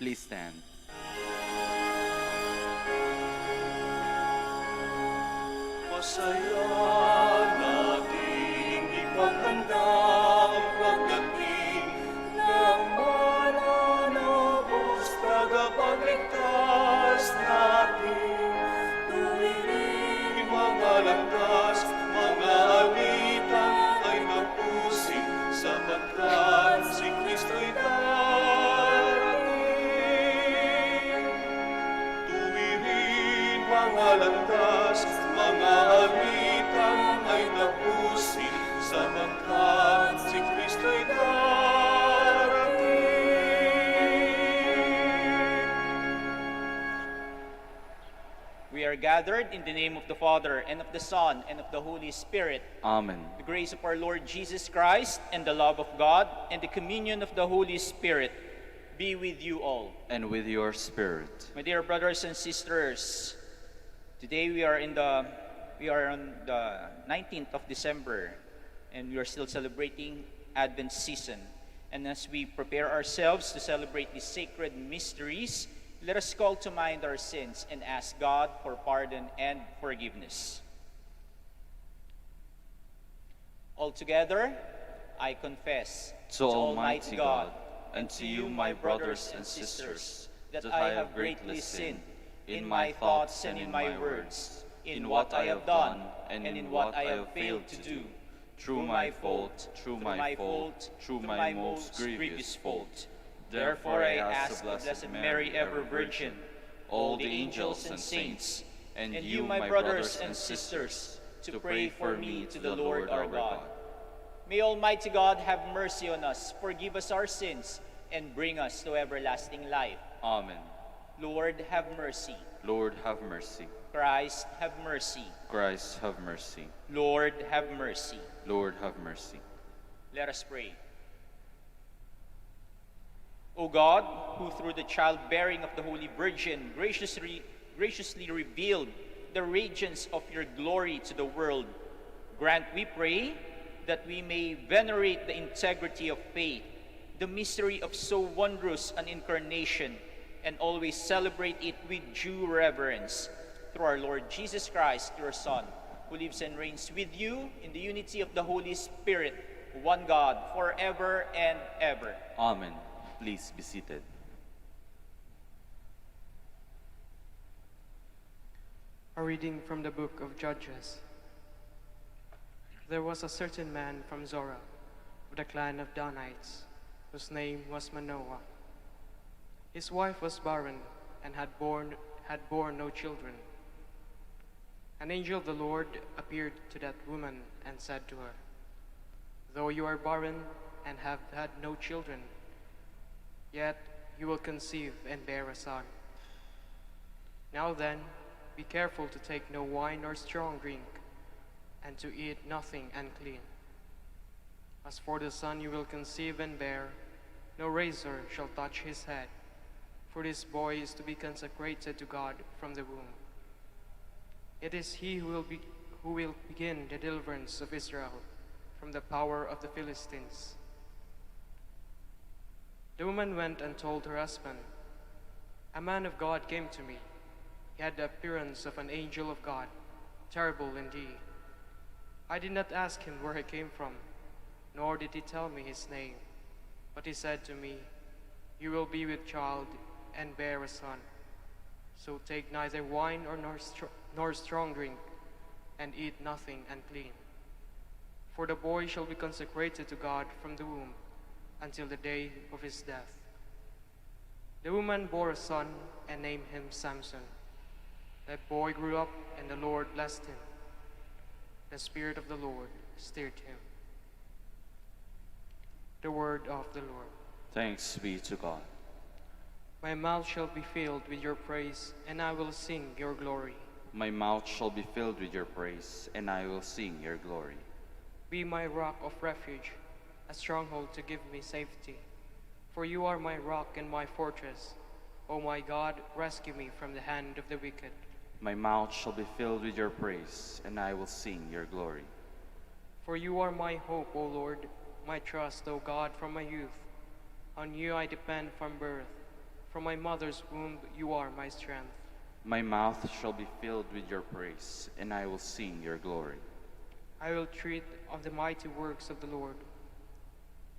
Please stand. Masaya nating ipaghanda ang pagdating ng mananabos, tagapagligtas natin. Tuwiring mga landas, mga alitan ay tapusin, sapagkat si Kristo'y darating. Tuwiring mga landas, mga alitan ay tapusin, sapagkat si Kristo'y darating. We are gathered in the name of the Father, and of the Son, and of the Holy Spirit. Amen. The grace of our Lord Jesus Christ, and the love of God, and the communion of the Holy Spirit be with you all. And with your spirit. My dear brothers and sisters, today we are on the 19th of December, and we are still celebrating Advent season. And as we prepare ourselves to celebrate these sacred mysteries, let us call to mind our sins and ask God for pardon and forgiveness. Altogether, I confess To Almighty God, and to you, my brothers and sisters, that I have greatly sinned in my thoughts and in my words, in what I have done and in what I have failed to do, through my fault, through my most grievous fault. Therefore I ask the Blessed Mary, ever Virgin, all the angels and saints, and you, my brothers and sisters, to pray for me to the Lord our God. May Almighty God have mercy on us, forgive us our sins, and bring us to everlasting life. Amen. Lord, have mercy. Lord, have mercy. Christ, have mercy. Christ, have mercy. Lord, have mercy. Lord, have mercy. Let us pray. O God, who through the childbearing of the Holy Virgin graciously revealed the radiance of your glory to the world, grant, we pray, that we may venerate the integrity of faith, the mystery of so wondrous an incarnation, and always celebrate it with due reverence. Through our Lord Jesus Christ, your Son, who lives and reigns with you in the unity of the Holy Spirit, one God, forever and ever. Amen. Please be seated. A reading from the book of Judges. There was a certain man from Zorah, of the clan of Danites, whose name was Manoah. His wife was barren and had borne no children. An angel of the Lord appeared to that woman and said to her, "Though you are barren and have had no children, yet you will conceive and bear a son. Now then, be careful to take no wine or strong drink, and to eat nothing unclean. As for the son you will conceive and bear, no razor shall touch his head, for this boy is to be consecrated to God from the womb. It is he who will begin the deliverance of Israel from the power of the Philistines." The woman went and told her husband, "A man of God came to me. He had the appearance of an angel of God, terrible indeed. I did not ask him where he came from, nor did he tell me his name. But he said to me, 'You will be with child and bear a son. So take neither wine nor strong drink, and eat nothing unclean. For the boy shall be consecrated to God from the womb until the day of his death.' The woman bore a son and named him Samson. That boy grew up, and the Lord blessed him. The Spirit of the Lord stirred him." The word of the Lord. Thanks be to God. My mouth shall be filled with your praise, and I will sing your glory. My mouth shall be filled with your praise, and I will sing your glory. Be my rock of refuge, a stronghold to give me safety. For you are my rock and my fortress. O my God, rescue me from the hand of the wicked. My mouth shall be filled with your praise, and I will sing your glory. For you are my hope, O Lord, my trust, O God, from my youth. On you I depend from birth. From my mother's womb you are my strength. My mouth shall be filled with your praise, and I will sing your glory. I will treat of the mighty works of the Lord.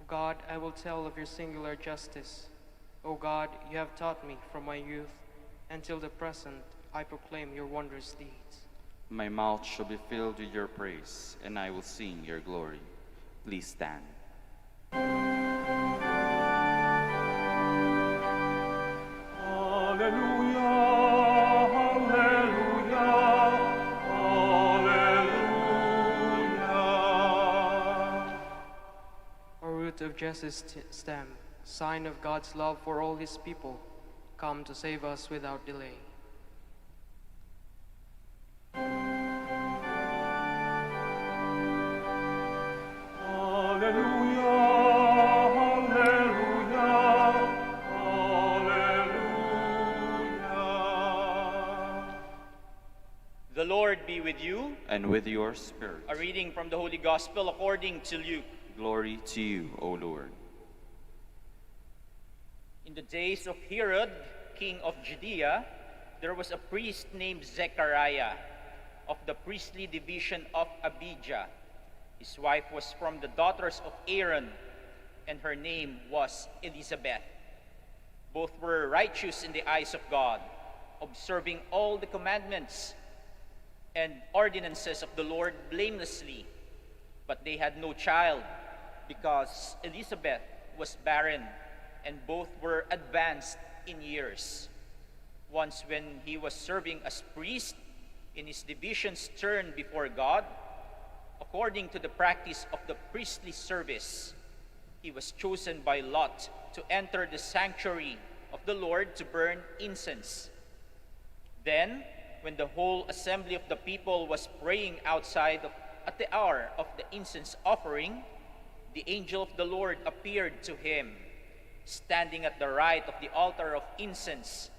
O God, I will tell of your singular justice. O God, you have taught me from my youth, and till the present I proclaim your wondrous deeds. My mouth shall be filled with your praise, and I will sing your glory. Please stand. Of Jesse's stem, sign of God's love for all his people, come to save us without delay. The Lord be with you. And with your spirit. A reading from the Holy Gospel according to Luke. Glory to you, O Lord. In the days of Herod, king of Judea, there was a priest named Zechariah of the priestly division of Abijah. His wife was from the daughters of Aaron, and her name was Elizabeth. Both were righteous in the eyes of God, observing all the commandments and ordinances of the Lord blamelessly. But they had no child, because Elizabeth was barren, and both were advanced in years. Once when he was serving as priest in his division's turn before God, according to the practice of the priestly service, he was chosen by lot to enter the sanctuary of the Lord to burn incense. Then, when the whole assembly of the people was praying outside at the hour of the incense offering, the angel of the Lord appeared to him, standing at the right of the altar of incense.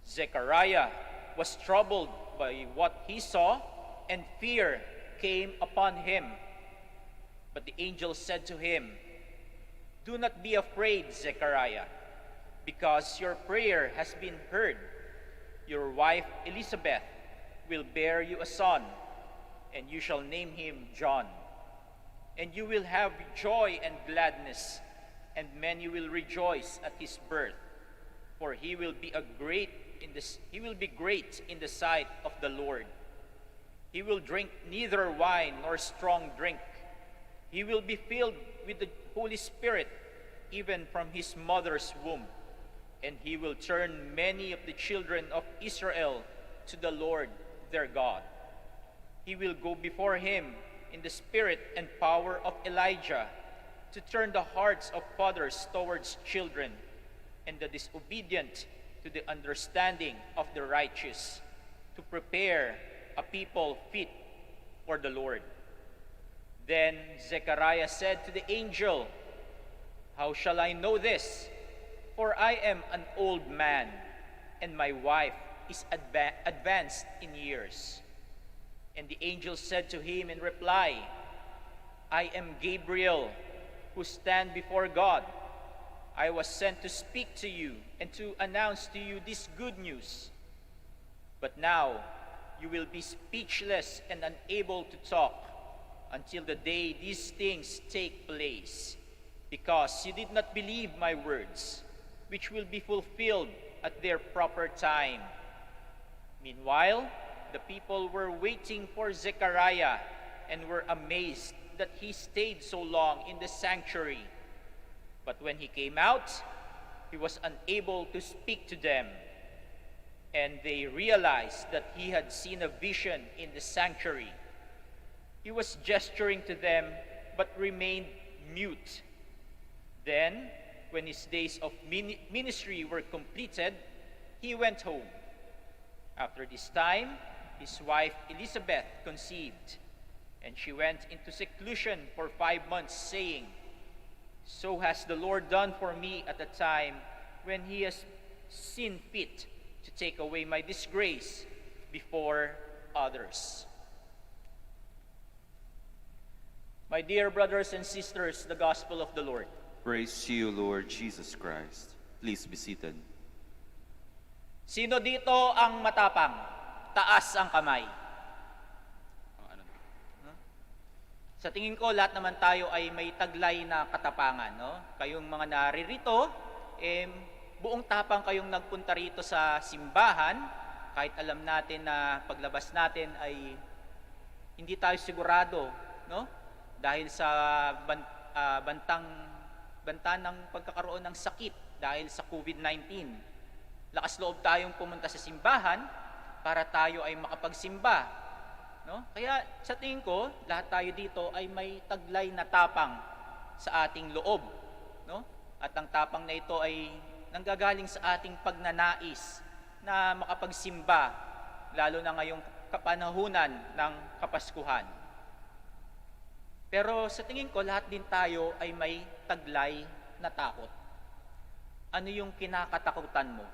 Zechariah was troubled by what he saw, and fear came upon him. But the angel said to him, "Do not be afraid, Zechariah, because your prayer has been heard. Your wife Elizabeth will bear you a son, and you shall name him John. And you will have joy and gladness, and many will rejoice at his birth, for he will be great in the sight of the Lord. He will drink neither wine nor strong drink. He will be filled with the Holy Spirit, even from his mother's womb, and he will turn many of the children of Israel to the Lord their God. He will go before him in the spirit and power of Elijah, to turn the hearts of fathers towards children, and the disobedient to the understanding of the righteous, to prepare a people fit for the Lord." Then Zechariah said to the angel, "How shall I know this? For I am an old man, and my wife is advanced in years." And the angel said to him in reply, "I am Gabriel, who stand before God. I was sent to speak to you and to announce to you this good news. But now you will be speechless and unable to talk until the day these things take place, because you did not believe my words, which will be fulfilled at their proper time." Meanwhile, the people were waiting for Zechariah and were amazed that he stayed so long in the sanctuary. But when he came out, he was unable to speak to them. And they realized that he had seen a vision in the sanctuary. He was gesturing to them, but remained mute. Then, when his days of ministry were completed, he went home. After this time, his wife Elizabeth conceived, and she went into seclusion for 5 months, saying, "So has the Lord done for me at a time when he has seen fit to take away my disgrace before others." My dear brothers and sisters, the Gospel of the Lord. Praise to you, Lord Jesus Christ. Please be seated. Sino dito ang matapang? Taas ang kamay. Sa tingin ko, lahat naman tayo ay may taglay na katapangan. No? Kayong mga naririto, buong tapang kayong nagpunta rito sa simbahan, kahit alam natin na paglabas natin ay hindi tayo sigurado, no? Dahil sa banta ng pagkakaroon ng sakit dahil sa COVID-19. Lakas loob tayong pumunta sa simbahan para tayo ay makapagsimba. No? Kaya sa tingin ko, lahat tayo dito ay may taglay na tapang sa ating loob. No? At ang tapang na ito ay nanggagaling sa ating pagnanais na makapagsimba, lalo na ngayong kapanahunan ng Kapaskuhan. Pero sa tingin ko, lahat din tayo ay may taglay na takot. Ano yung kinakatakutan mo?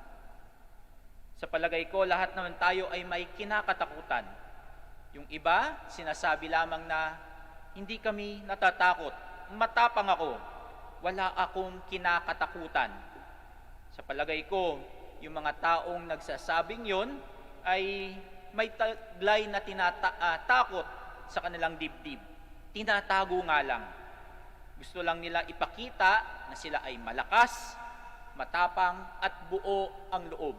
Sa palagay ko, lahat naman tayo ay may kinakatakutan. Yung iba, sinasabi lamang na hindi kami natatakot. Matapang ako. Wala akong kinakatakutan. Sa palagay ko, yung mga taong nagsasabing yon ay may taglay na takot sa kanilang dibdib. Tinatago nga lang. Gusto lang nila ipakita na sila ay malakas, matapang at buo ang loob.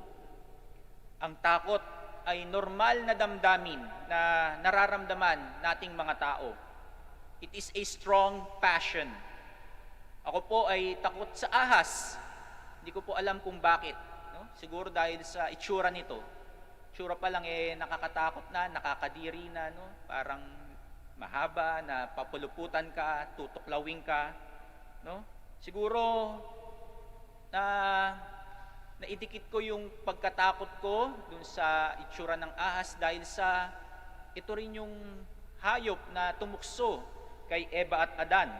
Ang takot ay normal na damdamin na nararamdaman nating mga tao. It is a strong passion. Ako po ay takot sa ahas. Hindi ko po alam kung bakit. No? Siguro dahil sa itsura nito. Itsura pa lang nakakatakot na, nakakadiri na, no? Parang mahaba, na papuluputan ka, tutuklawin ka. No? Siguro naidikit ko yung pagkatakot ko dun sa itsura ng ahas dahil sa ito rin yung hayop na tumukso kay Eva at Adan.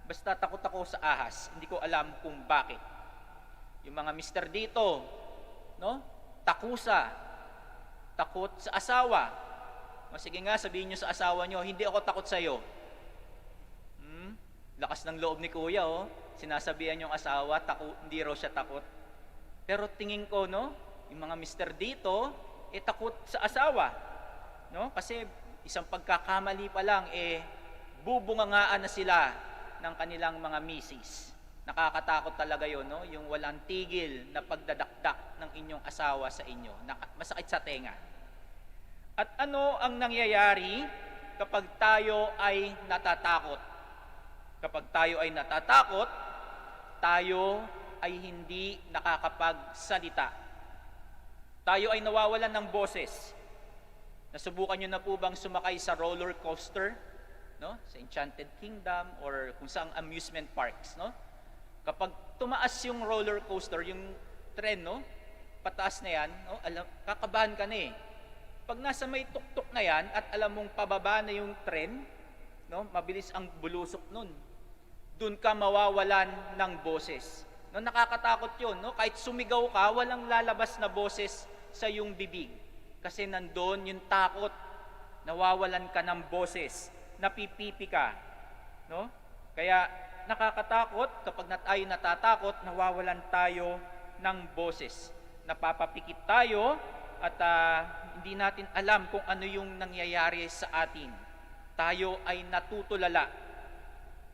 Basta takot ako sa ahas, hindi ko alam kung bakit. Yung mga mister dito, no? Takusa, takot sa asawa. O sige nga, sabihin nyo sa asawa nyo, hindi ako takot sa iyo. Lakas ng loob ni kuya, oh. Sinasabihan yung asawa, hindi raw siya takot. Pero tingin ko, no, yung mga mister dito, takot sa asawa. No? Kasi isang pagkakamali pa lang, bubungangaan na sila ng kanilang mga misis. Nakakatakot talaga yon, no? Yung walang tigil na pagdadakdak ng inyong asawa sa inyo. Masakit sa tenga. At ano ang nangyayari kapag tayo ay natatakot? Kapag tayo ay natatakot, tayo ay hindi nakakapagsalita. Tayo ay nawawalan ng boses. Nasubukan nyo na po bang sumakay sa roller coaster, no? Sa Enchanted Kingdom or kung saang amusement parks, no? Kapag tumaas yung roller coaster, yung tren, no? Pataas na yan, no? Kakabahan ka na eh. Pag nasa may tuktok na yan at alam mong pababa na yung tren, no? Mabilis ang bulusok nun. Doon ka mawawalan ng boses. No, nakakatakot yun. No? Kahit sumigaw ka, walang lalabas na boses sa iyong bibig. Kasi nandoon yung takot. Nawawalan ka ng boses. Napipipi ka. No? Kaya nakakatakot kapag tayo natatakot, nawawalan tayo ng boses. Napapapikit tayo at hindi natin alam kung ano yung nangyayari sa atin. Tayo ay natutulala.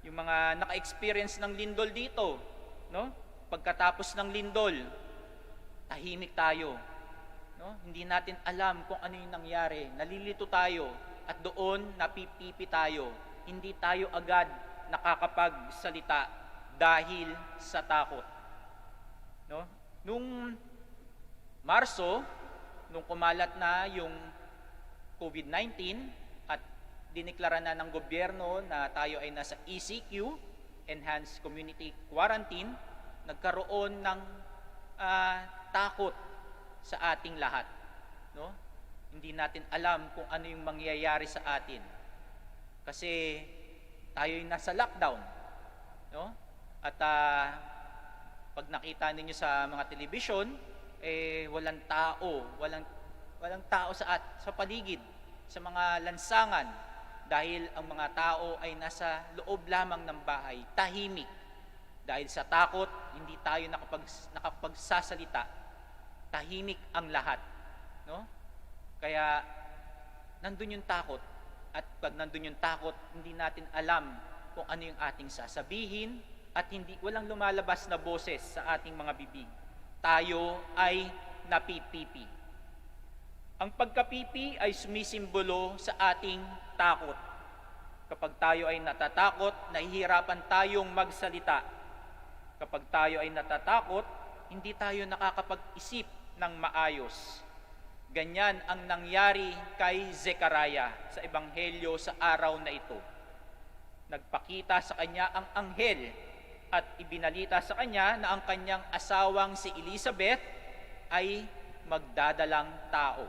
Yung mga naka-experience ng lindol dito, no? Pagkatapos ng lindol, tahimik tayo. No? Hindi natin alam kung ano yung nangyari. Nalilito tayo at doon napipipi tayo. Hindi tayo agad nakakapagsalita dahil sa takot. No? Nung Marso, nung kumalat na yung COVID-19 at diniklara na ng gobyerno na tayo ay nasa ECQ, Enhanced Community Quarantine, nagkaroon ng takot sa ating lahat. No? Hindi natin alam kung ano yung mangyayari sa atin. Kasi tayo'y nasa lockdown. No? At pag nakita ninyo sa mga telebisyon, walang tao sa paligid, sa mga lansangan, dahil ang mga tao ay nasa loob lamang ng bahay, tahimik. Dahil sa takot, hindi tayo nakapagsasalita. tahimik ang lahat, no? Kaya nandun yung takot, at pag nandun yung takot, hindi natin alam kung ano yung ating sasabihin, at walang lumalabas na boses sa ating mga bibig. Tayo ay napipipi. Ang pagkapipi ay sumisimbolo sa ating takot. Kapag tayo ay natatakot, nahihirapan tayong magsalita. Kapag tayo ay natatakot, hindi tayo nakakapag-isip ng maayos. Ganyan ang nangyari kay Zekaraya sa Ebanghelyo sa araw na ito. Nagpakita sa kanya ang anghel at ibinalita sa kanya na ang kanyang asawang si Elizabeth ay magdadalang tao.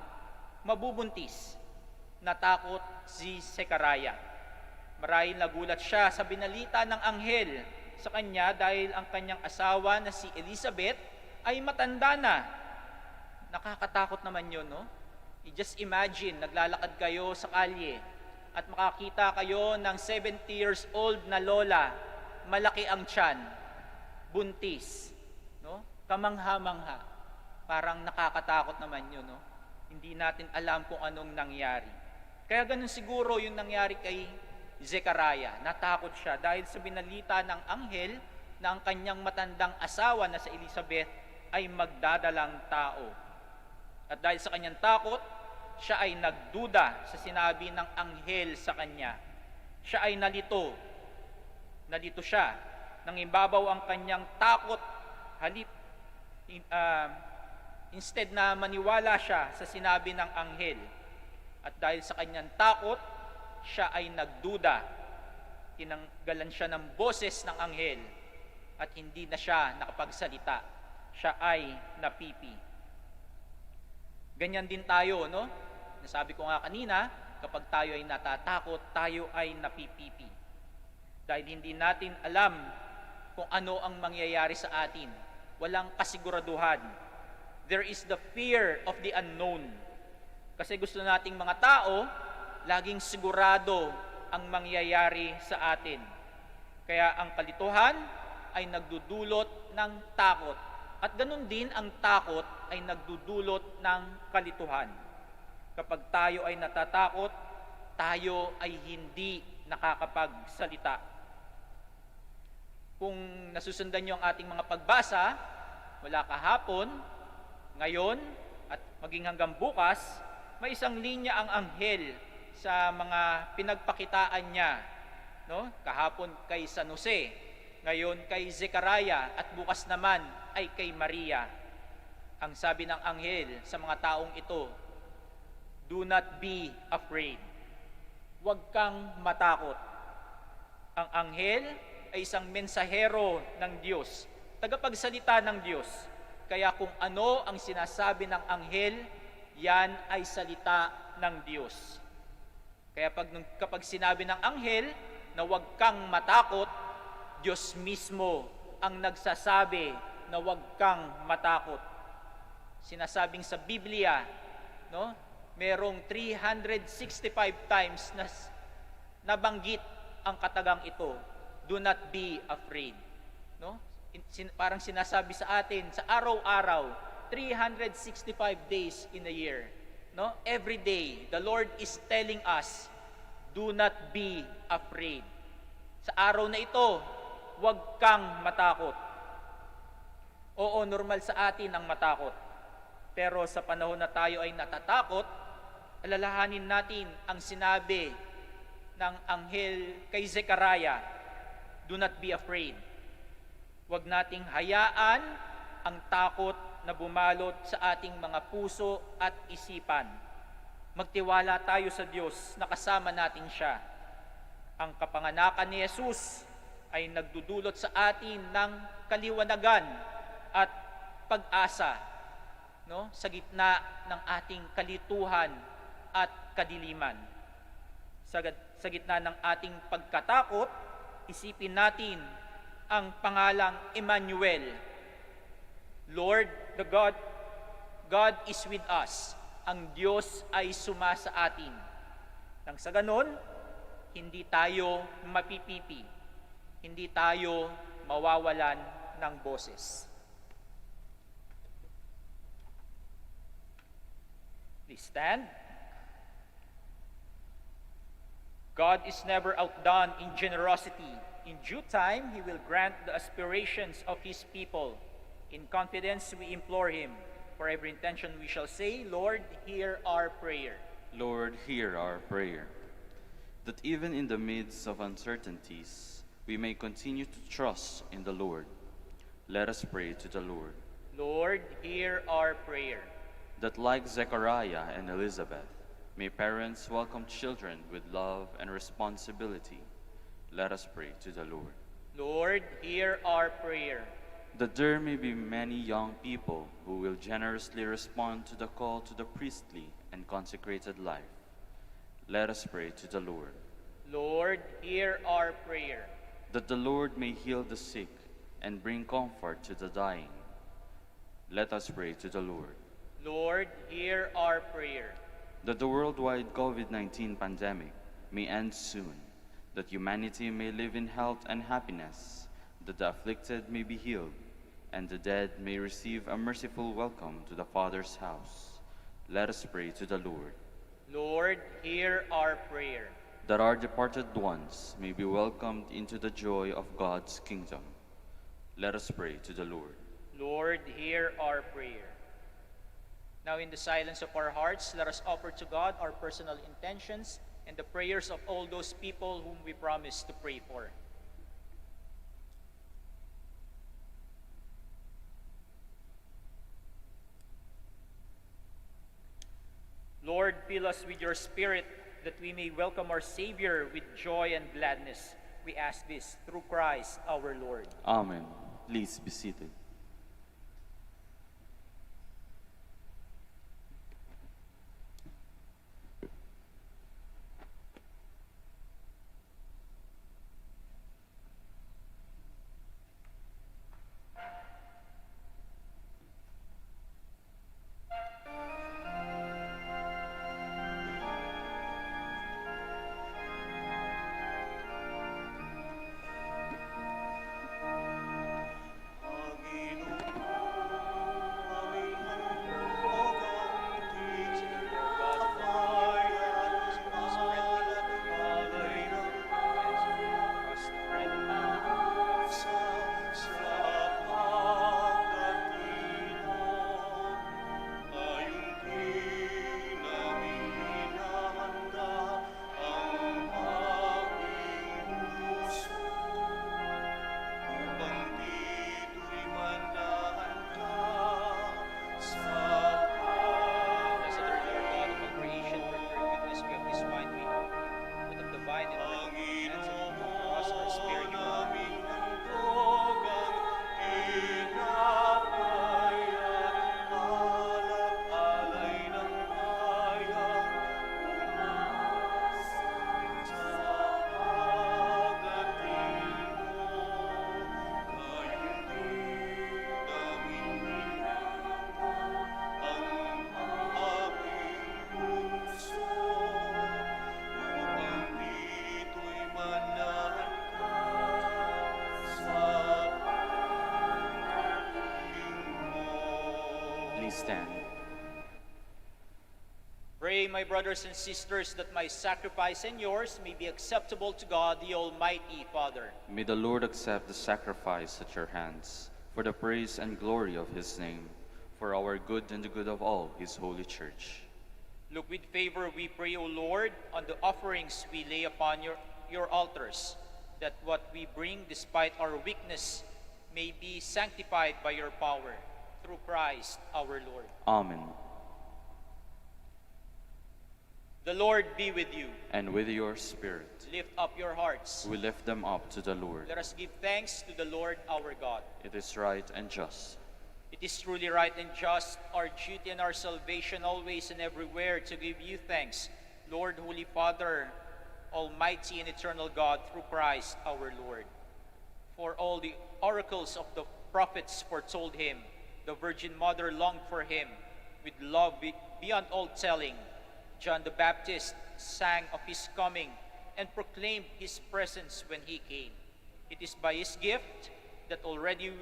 Mabubuntis. Natakot si Zekaraya. Marahil nagulat siya sa binalita ng anghel sa kanya dahil ang kanyang asawa na si Elizabeth ay matanda na. Nakakatakot naman yun, no? You just imagine, naglalakad kayo sa kalye at makakita kayo ng 70 years old na lola, malaki ang tiyan, buntis, no? Kamangha-mangha. Parang nakakatakot naman yun, no? Hindi natin alam kung anong nangyari. Kaya ganun siguro yung nangyari kay Zekaraya. Natakot siya dahil sa binalita ng anghel na ang kanyang matandang asawa na si Elizabeth ay magdadalang tao. At dahil sa kanyang takot, siya ay nagduda sa sinabi ng anghel sa kanya. Siya ay nalito. Nalito siya. Nangibabaw ang kanyang takot. Instead na maniwala siya sa sinabi ng anghel. At dahil sa kanyang takot, siya ay nagduda. Tinanggalan siya ng boses ng anghel at hindi na siya nakapagsalita. Siya ay napipi. Ganyan din tayo, no? Nasabi ko nga kanina, kapag tayo ay natatakot, tayo ay napipipi. Dahil hindi natin alam kung ano ang mangyayari sa atin. Walang kasiguraduhan. There is the fear of the unknown. Kasi gusto nating mga tao, laging sigurado ang mangyayari sa atin. Kaya ang kalituhan ay nagdudulot ng takot. At ganun din ang takot ay nagdudulot ng kalituhan. Kapag tayo ay natatakot, tayo ay hindi nakakapagsalita. Kung nasusundan niyo ang ating mga pagbasa, mula kahapon, ngayon, at maging hanggang bukas, may isang linya ang anghel sa mga pinagpakitaan niya. No? Kahapon kay San Jose, ngayon kay Zekaraya, at bukas naman ay kay Maria. Ang sabi ng anghel sa mga taong ito, do not be afraid. Huwag kang matakot. Ang anghel ay isang mensahero ng Diyos, tagapagsalita ng Diyos. Kaya kung ano ang sinasabi ng anghel, yan ay salita ng Diyos. Kaya kapag sinabi ng anghel na huwag kang matakot, Diyos mismo ang nagsasabi na huwag kang matakot. Sinasabing sa Biblia, no, merong 365 times na nabanggit ang katagang ito, do not be afraid. No? Parang sinasabi sa atin sa araw-araw, 365 days in a year. No? Every day, the Lord is telling us, do not be afraid. Sa araw na ito, huwag kang matakot. Oo, normal sa atin ang matakot. Pero sa panahon na tayo ay natatakot, alalahanin natin ang sinabi ng anghel kay Zekaraya, do not be afraid. Huwag nating hayaan ang takot na bumalot sa ating mga puso at isipan. Magtiwala tayo sa Diyos na kasama natin siya. Ang kapanganakan ni Jesus ay nagdudulot sa atin ng kaliwanagan at pag-asa, no? Sa gitna ng ating kalituhan at kadiliman. Sa gitna ng ating pagkatakot, isipin natin ang pangalang Emmanuel. Lord, the God is with us. Ang Diyos ay suma sa atin. Nang sa ganon, hindi tayo mapipipi. Hindi tayo mawawalan ng boses. Please stand. God is never outdone in generosity. In due time, He will grant the aspirations of His people. In confidence, we implore Him. For every intention we shall say, Lord, hear our prayer. Lord, hear our prayer. That even in the midst of uncertainties, we may continue to trust in the Lord. Let us pray to the Lord. Lord, hear our prayer. That like Zechariah and Elizabeth, may parents welcome children with love and responsibility. Let us pray to the Lord. Lord, hear our prayer. That there may be many young people who will generously respond to the call to the priestly and consecrated life. Let us pray to the Lord. Lord, hear our prayer. That the Lord may heal the sick and bring comfort to the dying. Let us pray to the Lord. Lord, hear our prayer. That the worldwide COVID-19 pandemic may end soon, that humanity may live in health and happiness, that the afflicted may be healed, and the dead may receive a merciful welcome to the Father's house. Let us pray to the Lord. Lord, hear our prayer. That our departed ones may be welcomed into the joy of God's kingdom. Let us pray to the Lord. Lord, hear our prayer. Now in the silence of our hearts, let us offer to God our personal intentions and the prayers of all those people whom we promise to pray for. Lord, fill us with your Spirit that we may welcome our Savior with joy and gladness. We ask this through Christ our Lord. Amen. Please be seated. Please stand. Pray, my brothers and sisters, that my sacrifice and yours may be acceptable to God, the Almighty Father. May the Lord accept the sacrifice at your hands, for the praise and glory of his name, for our good and the good of all his holy church. Look with favor, we pray, O Lord, on the offerings we lay upon your altars, that what we bring despite our weakness may be sanctified by your power, through Christ our Lord. Amen. The Lord be with you. And with your spirit. Lift up your hearts. We lift them up to the Lord. Let us give thanks to the Lord our God. It is right and just. It is truly right and just, our duty and our salvation always and everywhere to give you thanks, Lord, Holy Father, Almighty and eternal God, through Christ our Lord. For all the oracles of the prophets foretold him, the Virgin Mother longed for him, with love beyond all telling. John the Baptist sang of his coming and proclaimed his presence when he came. It is by his gift that already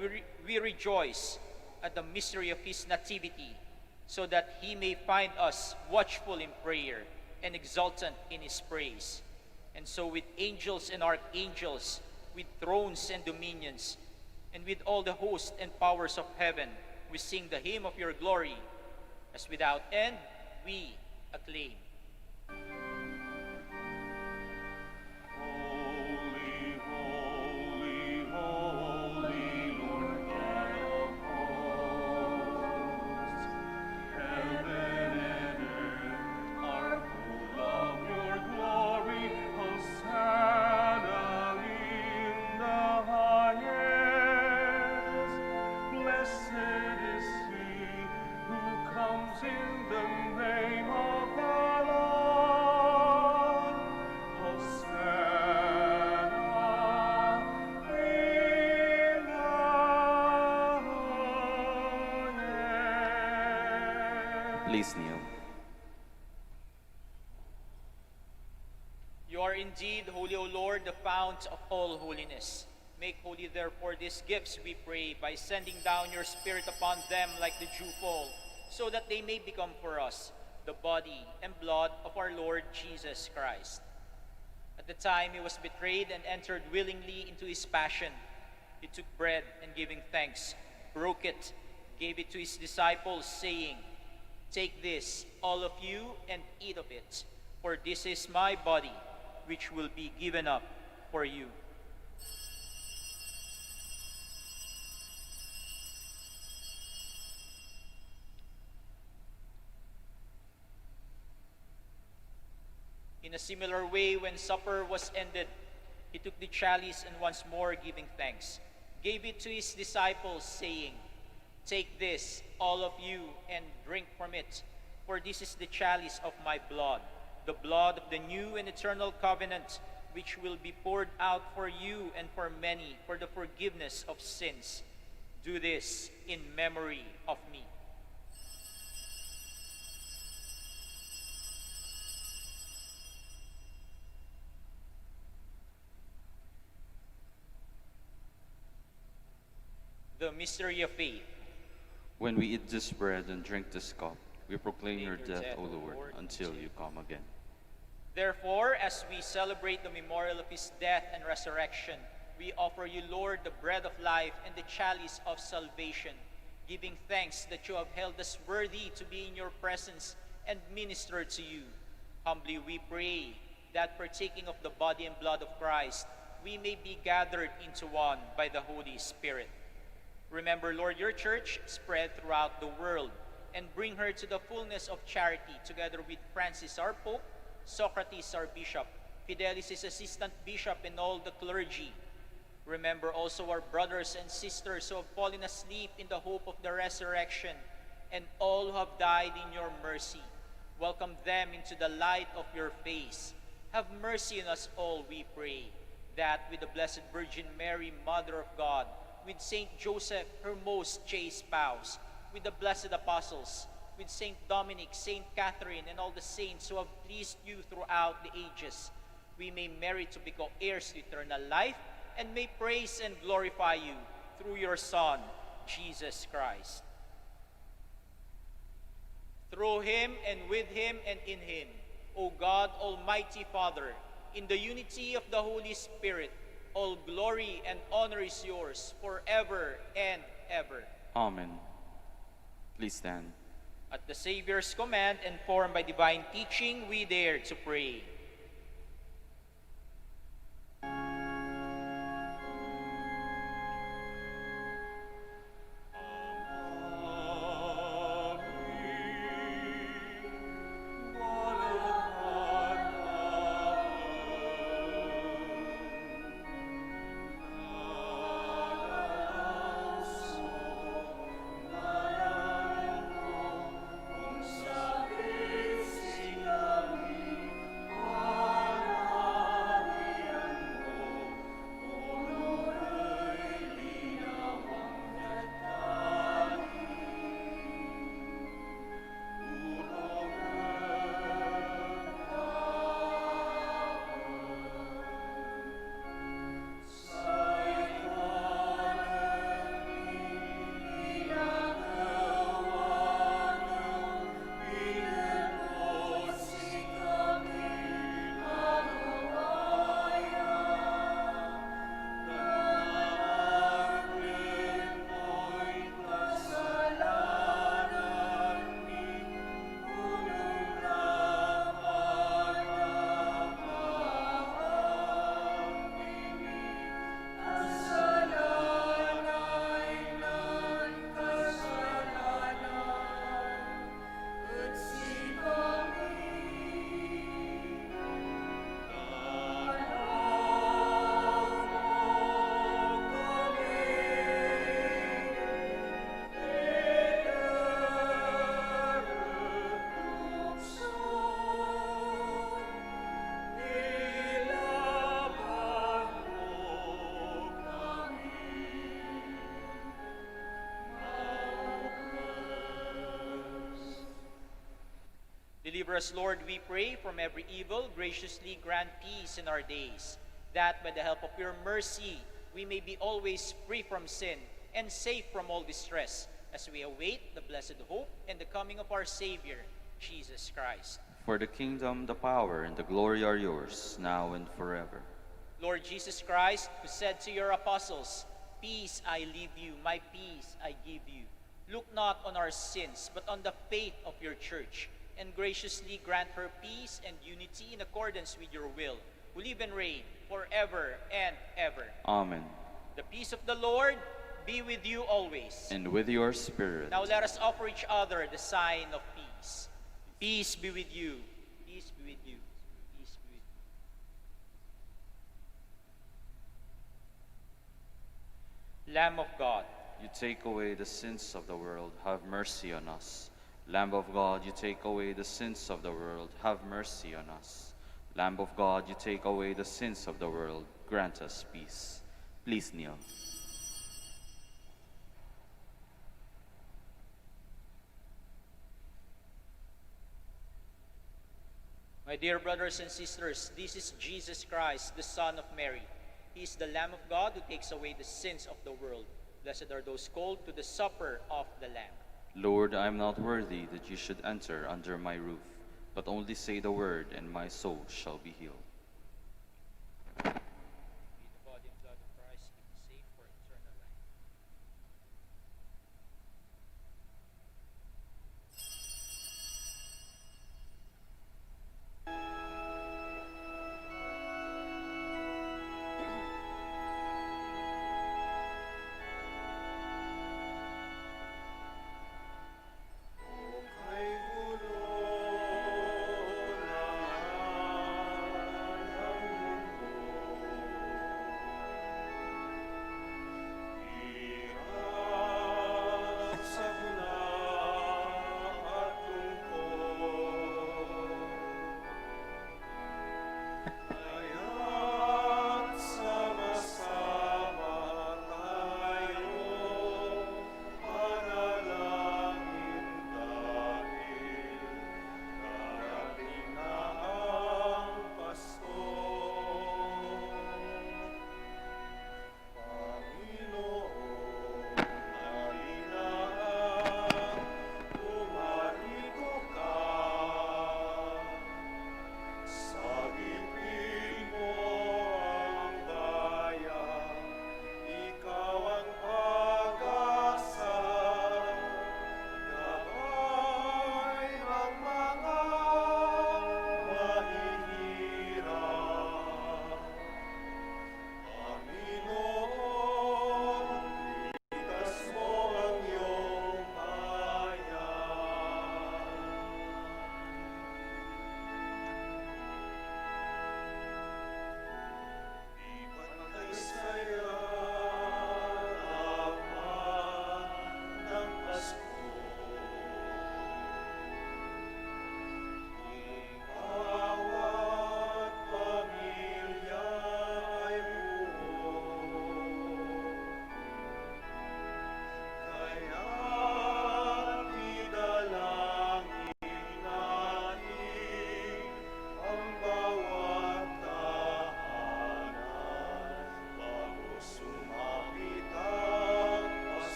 we rejoice at the mystery of his nativity. so that he may find us watchful in prayer and exultant in his praise. And so with angels and archangels, with thrones and dominions, and with all the hosts and powers of heaven, we sing the hymn of your glory, as without end we acclaim. Holy, holy, holy, Lord God of hosts. Heaven and earth are full of your glory. Hosanna in the highest. Blessed is he who comes in the name of the Lord. Hosanna in the highest. Please kneel. You are indeed holy, O Lord, the fount of all holiness. Make holy, therefore, these gifts, we pray, by sending down your Spirit upon them like the dewfall, so that they may become for us the body and blood of our Lord Jesus Christ. At the time he was betrayed and entered willingly into his passion, he took bread and giving thanks, broke it, gave it to his disciples, saying, "Take this, all of you, and eat of it, for this is my body, which will be given up for you." In a similar way, when supper was ended, he took the chalice and once more giving thanks, gave it to his disciples, saying, "Take this, all of you, and drink from it, for this is the chalice of my blood, the blood of the new and eternal covenant, which will be poured out for you and for many for the forgiveness of sins. Do this in memory of me." The mystery of faith. When we eat this bread and drink this cup, we proclaim your death, O Lord, until you come again. Therefore, as we celebrate the memorial of his death and resurrection, we offer you, Lord, the bread of life and the chalice of salvation, giving thanks that you have held us worthy to be in your presence and minister to you. Humbly we pray that, partaking of the body and blood of Christ, we may be gathered into one by the Holy Spirit. Remember, Lord, your church spread throughout the world, and bring her to the fullness of charity, together with Francis our Pope, Socrates our Bishop, Fidelis his assistant bishop, and all the clergy. Remember also our brothers and sisters who have fallen asleep in the hope of the resurrection, and all who have died in your mercy. Welcome them into the light of your face. Have mercy on us all, we pray, that with the Blessed Virgin Mary, Mother of God, with Saint Joseph, her most chaste spouse, with the blessed apostles, with Saint Dominic, Saint Catherine, and all the saints who have pleased you throughout the ages, we may merit to become heirs to eternal life, and may praise and glorify you through your Son, Jesus Christ. Through him, and with him, and in him, O God, Almighty Father, in the unity of the Holy Spirit, all glory and honor is yours forever and ever. Amen. Please stand. At the Savior's command and formed by divine teaching, we dare to pray. Deliver us, Lord, we pray, from every evil. Graciously grant peace in our days, that by the help of your mercy we may be always free from sin and safe from all distress, as we await the blessed hope and the coming of our Savior, Jesus Christ. For the kingdom, the power, and the glory are yours, now and forever. Lord Jesus Christ, who said to your apostles, "Peace I leave you, my peace I give you," look not on our sins, but on the faith of your church, and graciously grant her peace and unity in accordance with your will, who live and reign forever and ever. Amen. The peace of the Lord be with you always. And with your spirit. Now let us offer each other the sign of peace. Peace be with you. Peace be with you. Peace be with you. Lamb of God, You take away the sins of the world, have mercy on us. Lamb of God, you take away the sins of the world, have mercy on us. Lamb of God, you take away the sins of the world, grant us peace. Please kneel. my dear brothers and sisters, this is Jesus Christ, the Son of Mary. He is the Lamb of God who takes away the sins of the world. Blessed are those called to the supper of the Lamb. Lord, I am not worthy that you should enter under my roof, but only say the word, and my soul shall be healed. May the body and blood of Christ keep me safe for eternal life.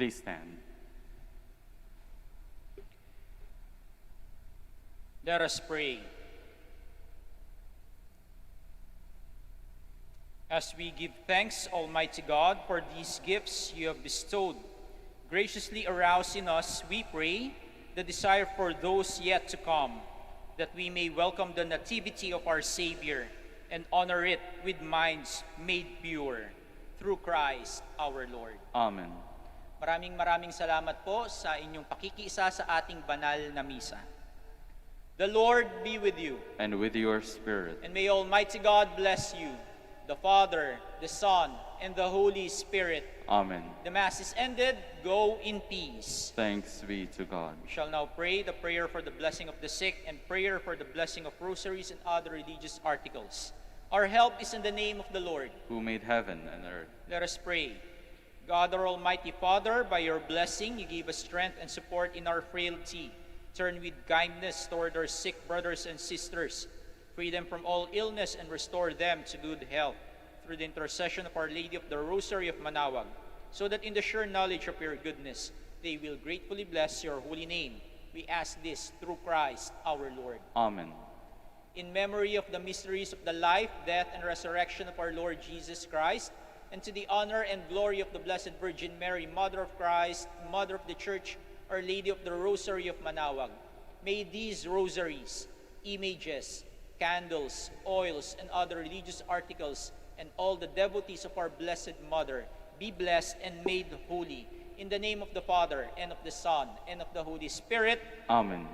Please stand. Let us pray. As we give thanks, Almighty God, for these gifts you have bestowed, graciously arouse in us, we pray, the desire for those yet to come, that we may welcome the nativity of our Savior and honor it with minds made pure, through Christ our Lord. Amen. Maraming salamat po sa inyong pakikiisa sa ating banal na misa. The Lord be with you. And with your spirit. And may Almighty God bless you, the Father, the Son, and the Holy Spirit. Amen. The Mass is ended. Go in peace. Thanks be to God. We shall now pray the prayer for the blessing of the sick and prayer for the blessing of rosaries and other religious articles. Our help is in the name of the Lord, who made heaven and earth. Let us pray. God, our Almighty Father, by your blessing, you give us strength and support in our frailty. Turn with kindness toward our sick brothers and sisters. Free them from all illness and restore them to good health through the intercession of Our Lady of the Rosary of Manaoag, so that in the sure knowledge of your goodness, they will gratefully bless your holy name. We ask this through Christ our Lord. Amen. In memory of the mysteries of the life, death, and resurrection of our Lord Jesus Christ, and to the honor and glory of the Blessed Virgin Mary, Mother of Christ, Mother of the Church, Our Lady of the Rosary of Manaoag, may these rosaries, images, candles, oils, and other religious articles, and all the devotees of our Blessed Mother be blessed and made holy. In the name of the Father, and of the Son, and of the Holy Spirit. Amen.